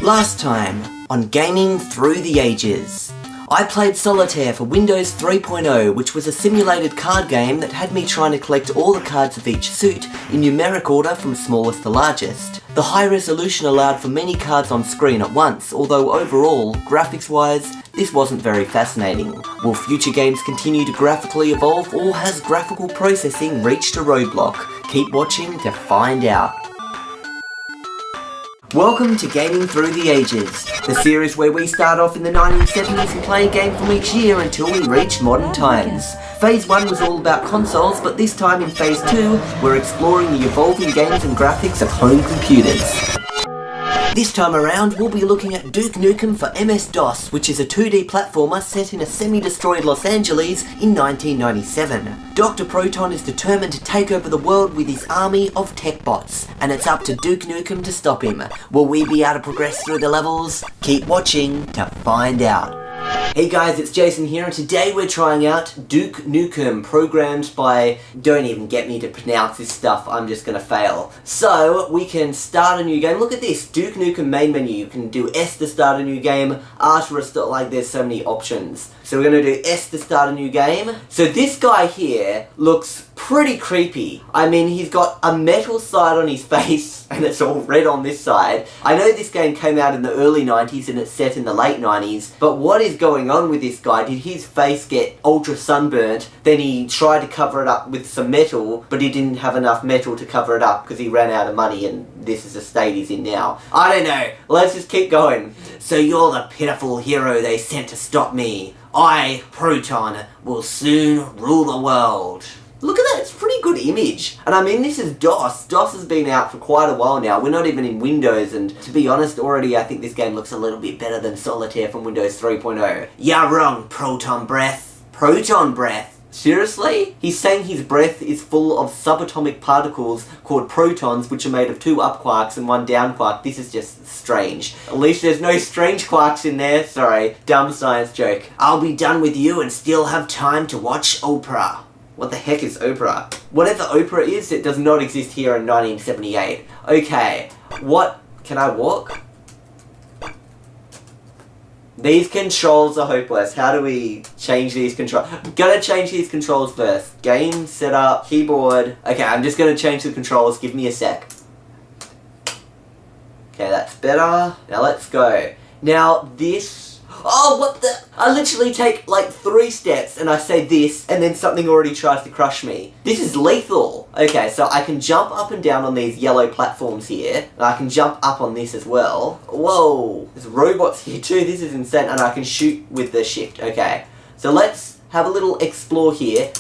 Last time on Gaming Through the Ages, I played Solitaire for Windows 3.0, which was a simulated card game that had me trying to collect all the cards of each suit in numeric order from smallest to largest. The high resolution allowed for many cards on screen at once, although overall, graphics-wise, this wasn't very fascinating. Will future games continue to graphically evolve, or has graphical processing reached a roadblock? Keep watching to find out. Welcome to Gaming Through the Ages, the series where we start off in the 1970s and play a game from each year until we reach modern times. Phase 1 was all about consoles, but this time in Phase 2, we're exploring the evolving games and graphics of home computers. This time around, we'll be looking at Duke Nukem for MS-DOS, which is a 2D platformer set in a semi-destroyed Los Angeles in 1997. Dr. Proton is determined to take over the world with his army of tech bots, and it's up to Duke Nukem to stop him. Will we be able to progress through the levels? Keep watching to find out. Hey guys, it's Jason here, and today we're trying out Duke Nukem, programmed by... Don't even get me to pronounce this stuff, I'm just gonna fail. So, we can start a new game. Look at this, Duke Nukem main menu. You can do S to start a new game, R to restart, like there's so many options. So we're gonna do S to start a new game. So this guy here looks pretty creepy. I mean, he's got a metal side on his face, and it's all red on this side. I know this game came out in the early 90s and it's set in the late 90s, but what is going on with this guy? Did his face get ultra sunburnt, then he tried to cover it up with some metal, but he didn't have enough metal to cover it up because he ran out of money, and this is the state he's in now. I don't know, let's just keep going. So you're the pitiful hero they sent to stop me. I, Proton, will soon rule the world. Look at that, it's a pretty good image. And I mean, this is DOS. DOS has been out for quite a while now. We're not even in Windows, and to be honest, already I think this game looks a little bit better than Solitaire from Windows 3.0. Yeah, wrong, Proton Breath. Proton Breath. Seriously? He's saying his breath is full of subatomic particles called protons, which are made of 2 up quarks and 1 down quark. This is just strange. At least there's no strange quarks in there. Sorry, dumb science joke. I'll be done with you and still have time to watch Oprah. What the heck is Oprah? Whatever Oprah is, it does not exist here in 1978. Okay, what? Can I walk? These controls are hopeless. How do we change these controls? I'm gonna change these controls first. Game, setup, keyboard. Okay, I'm just gonna change the controls. Give me a sec. Okay, that's better. Now let's go. Now this... Oh, what the... I literally take like 3 steps and I say this, and then something already tries to crush me. This is lethal. Okay, so I can jump up and down on these yellow platforms here, and I can jump up on this as well. Whoa, there's robots here too, this is insane, and I can shoot with the shift. Okay, so let's have a little explore here.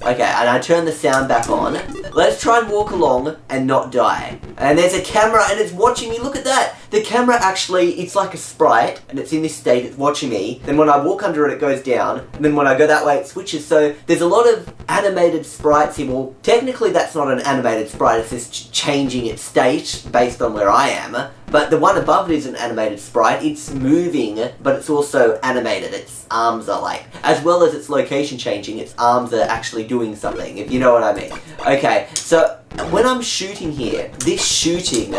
Okay, and I turn the sound back on. Let's try and walk along and not die. And there's a camera and it's watching me. Look at that. The camera actually, it's like a sprite, and it's in this state, it's watching me. Then when I walk under it, it goes down. And then when I go that way, it switches. So there's a lot of animated sprites here. Well, technically that's not an animated sprite. It's just changing its state based on where I am. But the one above it is an animated sprite. It's moving, but it's also animated. Its arms are like, as well as its location changing, its arms are actually doing something, if you know what I mean. Okay, so when I'm shooting here, this shooting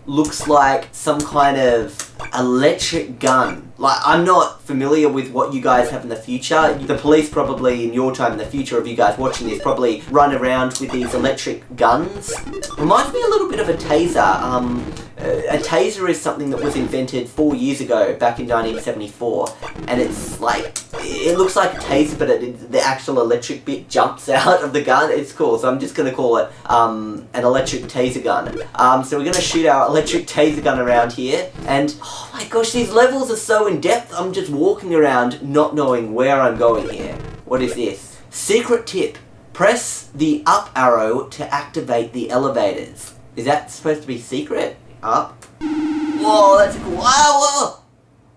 looks like some kind of electric gun. Like, I'm not familiar with what you guys have in the future. The police probably, in your time in the future of you guys watching this, probably run around with these electric guns. Reminds me a little bit of a taser. A taser is something that was invented 4 years ago, back in 1974, and it's like, it looks like a taser, but the actual electric bit jumps out of the gun. It's cool, so I'm just going to call it an electric taser gun. So we're going to shoot our electric taser gun around here, and oh my gosh, these levels are so in-depth, I'm just walking around not knowing where I'm going here. What is this? Secret tip. Press the up arrow to activate the elevators. Is that supposed to be secret? Up. Whoa, that's cool. Whoa!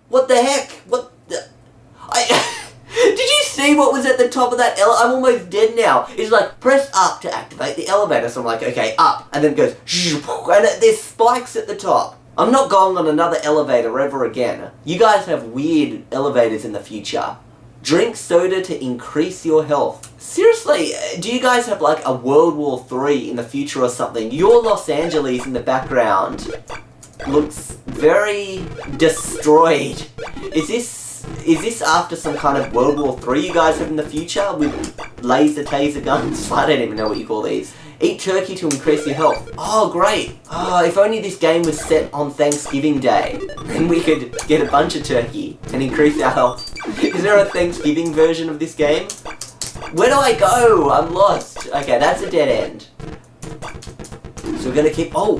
What the heck? What the... Did you see what was at the top of that I'm almost dead now. It's like, press up to activate the elevator. So I'm like, okay, up. And then it goes, and there's spikes at the top. I'm not going on another elevator ever again. You guys have weird elevators in the future. Drink soda to increase your health. Seriously, do you guys have like a World War III in the future or something? You're Los Angeles in the background. looks very destroyed. Is this after some kind of World War III you guys have in the future with laser taser guns? I don't even know what you call these. Eat turkey to increase your health. Oh, great. Oh, if only this game was set on Thanksgiving Day, then we could get a bunch of turkey and increase our health. Is there a Thanksgiving version of this game? Where do I go? I'm lost. Okay, that's a dead end. So we're gonna keep... Oh,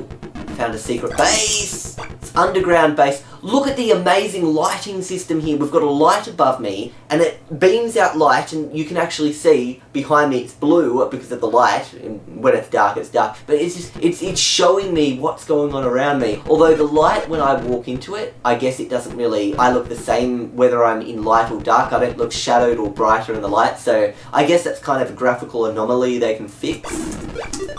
found a secret base. It's underground base. Look at the amazing lighting system here. We've got a light above me, and it beams out light, and you can actually see behind me it's blue because of the light. And when it's dark, it's dark. But it's showing me what's going on around me. Although the light, when I walk into it, I guess it doesn't really... I look the same whether I'm in light or dark. I don't look shadowed or brighter in the light. So I guess that's kind of a graphical anomaly they can fix.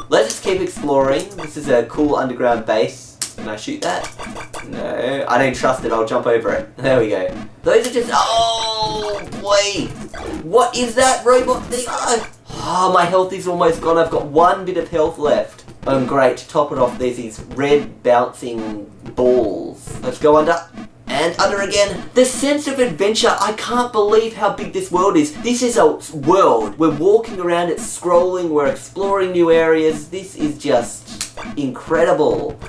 Let's just keep exploring. This is a cool underground base. Can I shoot that? No, I don't trust it. I'll jump over it. There we go. Those are just... Oh, wait. What is that robot thing? Oh, my health is almost gone. I've got one bit of health left. Great. To top it off, there's these red bouncing balls. Let's go under. And under again. The sense of adventure. I can't believe how big this world is. This is a world. We're walking around, it's scrolling, we're exploring new areas. This is just incredible.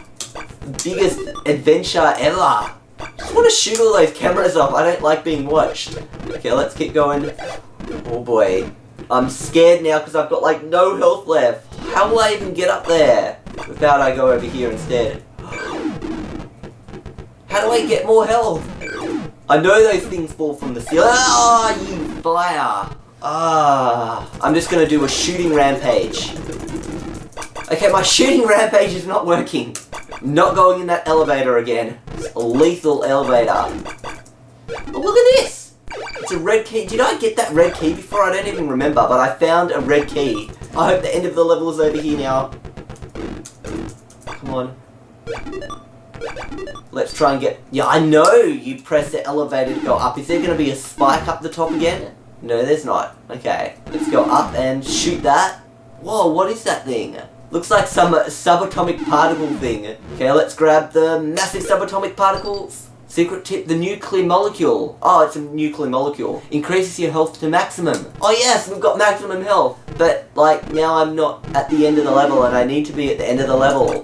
Biggest adventure ever. I just want to shoot all those cameras off. I don't like being watched. Okay, let's keep going. Oh boy. I'm scared now because I've got like no health left. How will I even get up there without I go over here instead? How do I get more health? I know those things fall from the ceiling. Ah, you fire. I'm just going to do a shooting rampage. Okay, my shooting rampage is not working. Not going in that elevator again. It's a lethal elevator. Oh, look at this. It's a red key. Did I get that red key before? I don't even remember, but I found a red key. I hope the end of the level is over here now. Come on. Let's try and get... Yeah, I know you press the elevator to go up. Is there going to be a spike up the top again? No, there's not. Okay, let's go up and shoot that. Whoa, what is that thing? Looks like some subatomic particle thing. Okay, let's grab the massive subatomic particles. Secret tip, the nuclear molecule. Oh, it's a nuclear molecule. Increases your health to maximum. Oh yes, we've got maximum health. But, like, now I'm not at the end of the level and I need to be at the end of the level.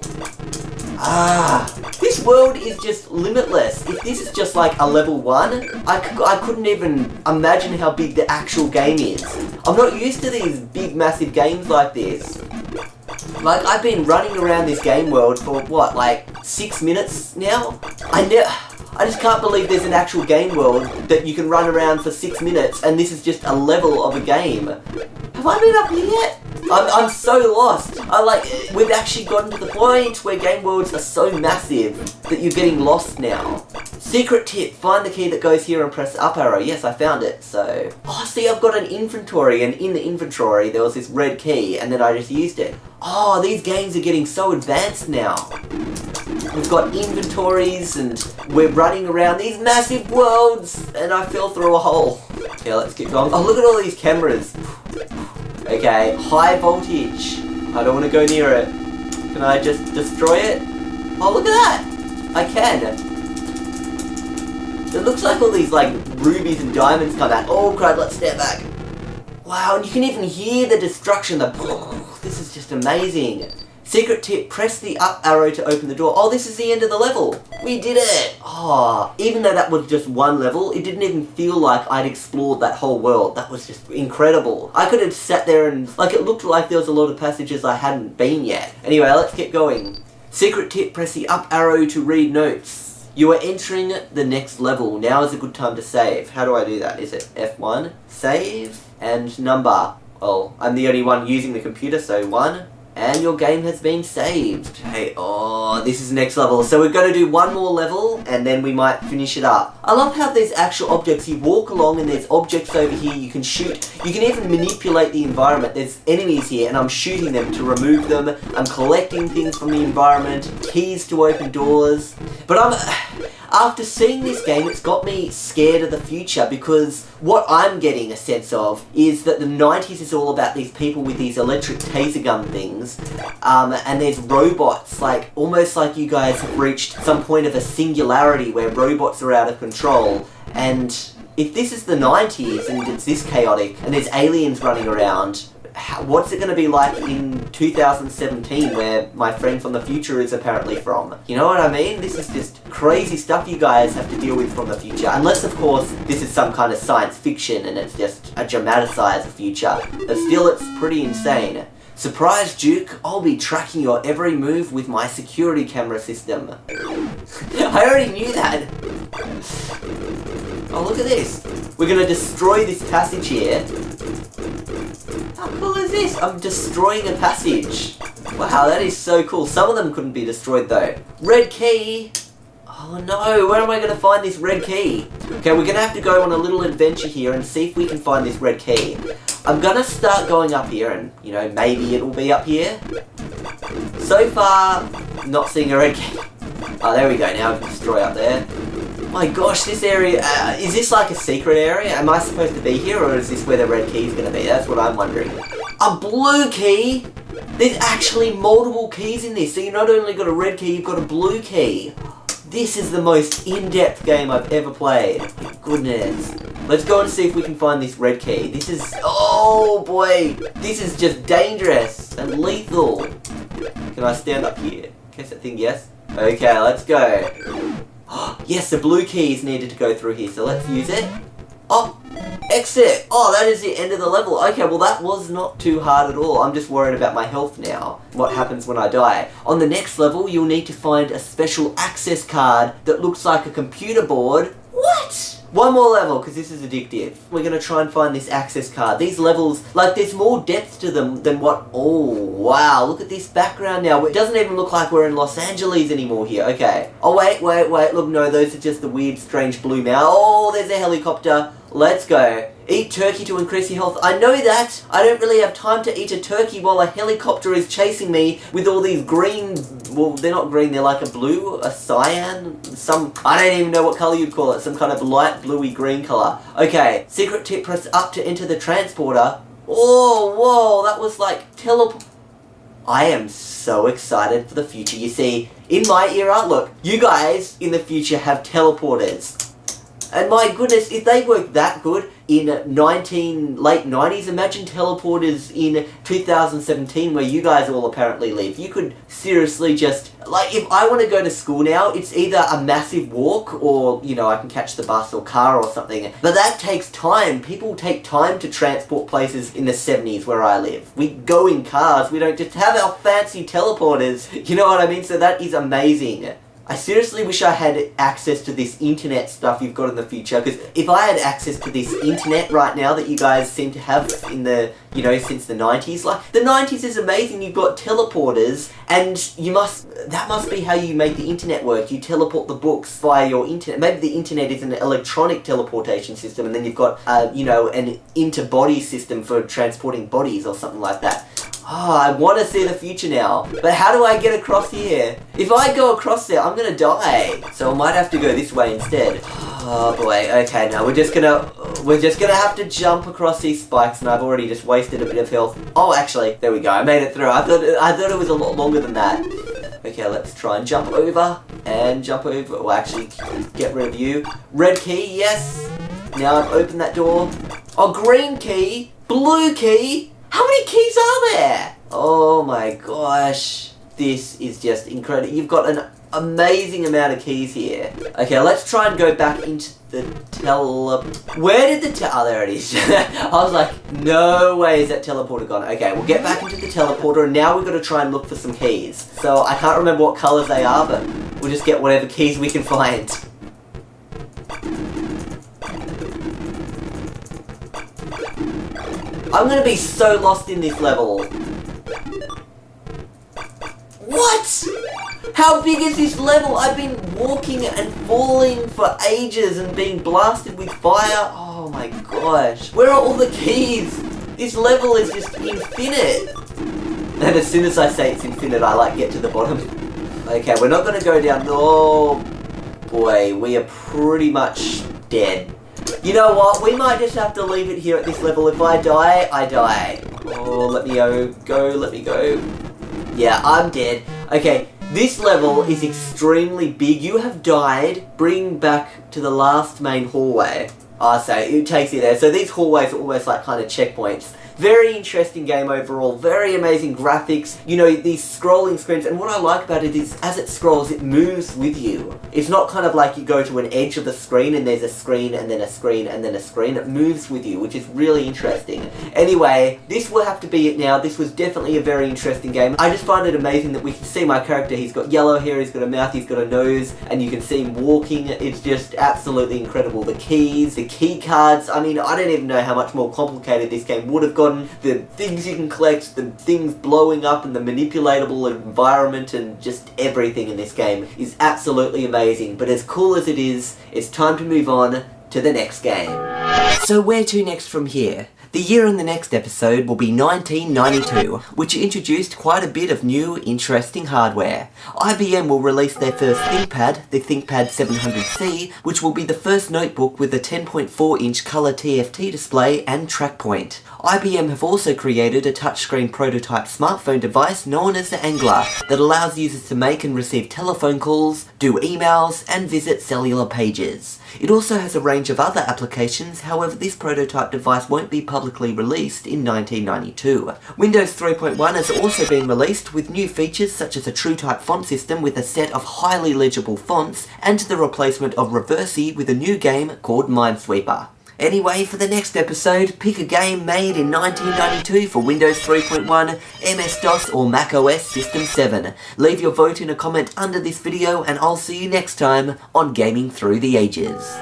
This world is just limitless. If this is just like a level 1, I couldn't even imagine how big the actual game is. I'm not used to these big, massive games like this. Like, I've been running around this game world for, what, like 6 minutes now? I just can't believe there's an actual game world that you can run around for 6 minutes and this is just a level of a game. Have I been up here yet? I'm so lost. We've actually gotten to the point where game worlds are so massive that you're getting lost now. Secret tip, find the key that goes here and press up arrow. Yes, I found it, so... Oh, see, I've got an inventory, and in the inventory there was this red key, and then I just used it. Oh, these games are getting so advanced now. We've got inventories, and we're running around these massive worlds, and I fell through a hole. Okay, let's keep going. Oh, look at all these cameras. Okay, high voltage. I don't want to go near it. Can I just destroy it? Oh, look at that! I can. It looks like all these, like, rubies and diamonds come out. Oh, crap, let's step back. Wow, and you can even hear the destruction. This is just amazing. Secret tip, press the up arrow to open the door. Oh, this is the end of the level. We did it. Oh, even though that was just one level, it didn't even feel like I'd explored that whole world. That was just incredible. I could have sat there and, like, it looked like there was a lot of passages I hadn't been yet. Anyway, let's keep going. Secret tip, press the up arrow to read notes. You are entering the next level. Now is a good time to save. How do I do that? Is it F1? Save and number. Well, I'm the only one using the computer, so 1. And your game has been saved. Hey, oh, this is next level. So we're going to do one more level, and then we might finish it up. I love how there's actual objects. You walk along, and there's objects over here. You can shoot. You can even manipulate the environment. There's enemies here, and I'm shooting them to remove them. I'm collecting things from the environment. Keys to open doors. But after seeing this game, it's got me scared of the future, because what I'm getting a sense of is that the 90s is all about these people with these electric taser gun things, and there's robots, like, almost like you guys have reached some point of a singularity where robots are out of control, and if this is the 90s and it's this chaotic, and there's aliens running around, what's it going to be like in 2017, where my friend from the future is apparently from? You know what I mean? This is just crazy stuff you guys have to deal with from the future. Unless, of course, this is some kind of science fiction and it's just a dramatised future. But still, it's pretty insane. Surprise, Duke, I'll be tracking your every move with my security camera system. I already knew that. Oh, look at this. We're going to destroy this passage here. How cool is this? I'm destroying a passage. Wow, that is so cool. Some of them couldn't be destroyed though. Red key. Oh no, where am I going to find this red key? Okay, we're going to have to go on a little adventure here and see if we can find this red key. I'm going to start going up here and, you know, maybe it'll be up here. So far, not seeing a red key. Oh, there we go. Now we can destroy up there. My gosh, this area, is this like a secret area? Am I supposed to be here, or is this where the red key is going to be? That's what I'm wondering. A blue key? There's actually multiple keys in this, so you not only got a red key, you've got a blue key. This is the most in-depth game I've ever played. My goodness. Let's go and see if we can find this red key. This is, oh boy, this is just dangerous and lethal. Can I stand up here? Guess that thing, yes? Okay, let's go. Yes, the blue key is needed to go through here, so let's use it. Oh, exit. Oh, that is the end of the level. Okay, well that was not too hard at all. I'm just worried about my health now. What happens when I die? On the next level, you'll need to find a special access card that looks like a computer board. What? One more level, because this is addictive. We're going to try and find this access card. These levels, like, there's more depth to them than what... Oh, wow, look at this background now. It doesn't even look like we're in Los Angeles anymore here. Okay. Oh, wait. Look, no, those are just the weird, strange blue mountains. Oh, there's a helicopter. Let's go. Eat turkey to increase your health. I know that. I don't really have time to eat a turkey while a helicopter is chasing me with all these green... Well, they're not green, they're like a blue, a cyan, some... I don't even know what colour you'd call it. Some kind of light bluey green colour. Okay, secret tip, press up to enter the transporter. Oh, whoa, that was like I am so excited for the future. You see, in my era, look, you guys in the future have teleporters. And my goodness, if they work that good in late 90s, imagine teleporters in 2017 where you guys all apparently live. You could seriously just, like, if I want to go to school now, it's either a massive walk or, you know, I can catch the bus or car or something. But that takes time. People take time to transport places in the 70s where I live. We go in cars, we don't just have our fancy teleporters. You know what I mean? So that is amazing. I seriously wish I had access to this internet stuff you've got in the future, because if I had access to this internet right now that you guys seem to have in the, you know, since the 90s, like, the 90s is amazing. You've got teleporters, and that must be how you make the internet work. You teleport the books via your internet. Maybe the internet is an electronic teleportation system, and then you've got, you know, an inter-body system for transporting bodies or something like that. Oh, I want to see the future now. But how do I get across here? If I go across there, I'm going to die. So I might have to go this way instead. Oh boy, okay, now we're just gonna have to jump across these spikes, and I've already just wasted a bit of health. Oh, actually, there we go, I made it through. I thought it was a lot longer than that. Okay, let's try and jump over, well, actually, get rid of you. Red key, yes. Now I've opened that door. Oh, green key, blue key. How many keys are there? Oh my gosh. This is just incredible. You've got an amazing amount of keys here. Okay, let's try and go back into the Where did the oh, there it is. I was like, no way is that teleporter gone. Okay, we'll get back into the teleporter, and now we've got to try and look for some keys. So I can't remember what colours they are, but we'll just get whatever keys we can find. I'm gonna be so lost in this level. What? How big is this level? I've been walking and falling for ages and being blasted with fire. Oh my gosh. Where are all the keys? This level is just infinite. And as soon as I say it's infinite, I like get to the bottom. Okay, we're not gonna go down. Oh, boy, we are pretty much dead. You know what? We might just have to leave it here at this level. If I die, I die. Oh, let me go, let me go. Yeah, I'm dead. Okay, this level is extremely big. You have died. Bring back to the last main hallway. So it takes you there. So these hallways are almost like kind of checkpoints. Very interesting game overall, very amazing graphics, you know, these scrolling screens, and what I like about it is, as it scrolls, it moves with you. It's not kind of like you go to an edge of the screen and there's a screen and then a screen and then a screen. It moves with you, which is really interesting. Anyway, this will have to be it now. This was definitely a very interesting game. I just find it amazing that we can see my character. He's got yellow hair, he's got a mouth, he's got a nose, and you can see him walking. It's just absolutely incredible. The keys, the key cards, I mean, I don't even know how much more complicated this game would have gotten. The things you can collect, the things blowing up, and the manipulatable environment, and just everything in this game is absolutely amazing. But as cool as it is, it's time to move on to the next game. So where to next from here? The year in the next episode will be 1992, which introduced quite a bit of new, interesting hardware. IBM will release their first ThinkPad, the ThinkPad 700C, which will be the first notebook with a 10.4-inch colour TFT display and trackpoint. IBM have also created a touchscreen prototype smartphone device known as the Angler that allows users to make and receive telephone calls, do emails, and visit cellular pages. It also has a range of other applications, however this prototype device won't be publicly released in 1992. Windows 3.1 has also been released with new features such as a Truetype font system with a set of highly legible fonts and the replacement of Reversi with a new game called Minesweeper. Anyway, for the next episode, pick a game made in 1992 for Windows 3.1, MS-DOS or Mac OS System 7. Leave your vote in a comment under this video and I'll see you next time on Gaming Through the Ages.